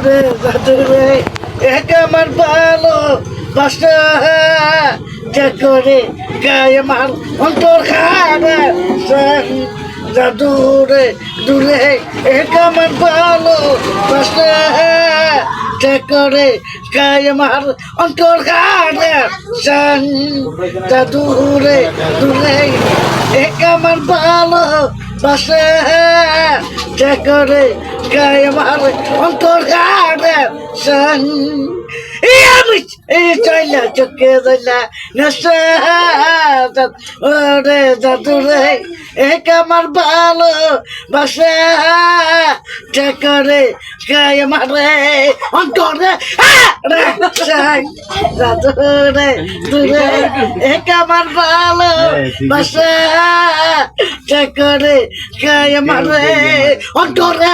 রে দাদু রে এক আমার ভালো বাসা করে গায়ে আমার অন্তর খাবে দাদু রে দূরে এক আমার ভালো বাসা করে গায়ে আমার অন্তর খাবে দাদু রে দূরে এক আমার ভালো বাসা করে গায়ে আমার অন্তর খাবে আমি এই চাইলা চোখে যাইলা নেশা ওরে দাদু রে এক আমার ভালো বাসা করে গায়ে মারে অন্তরে দাদু রে দূরে এক আমার ভালো বাসা করে গায়ে মারে অন্তরে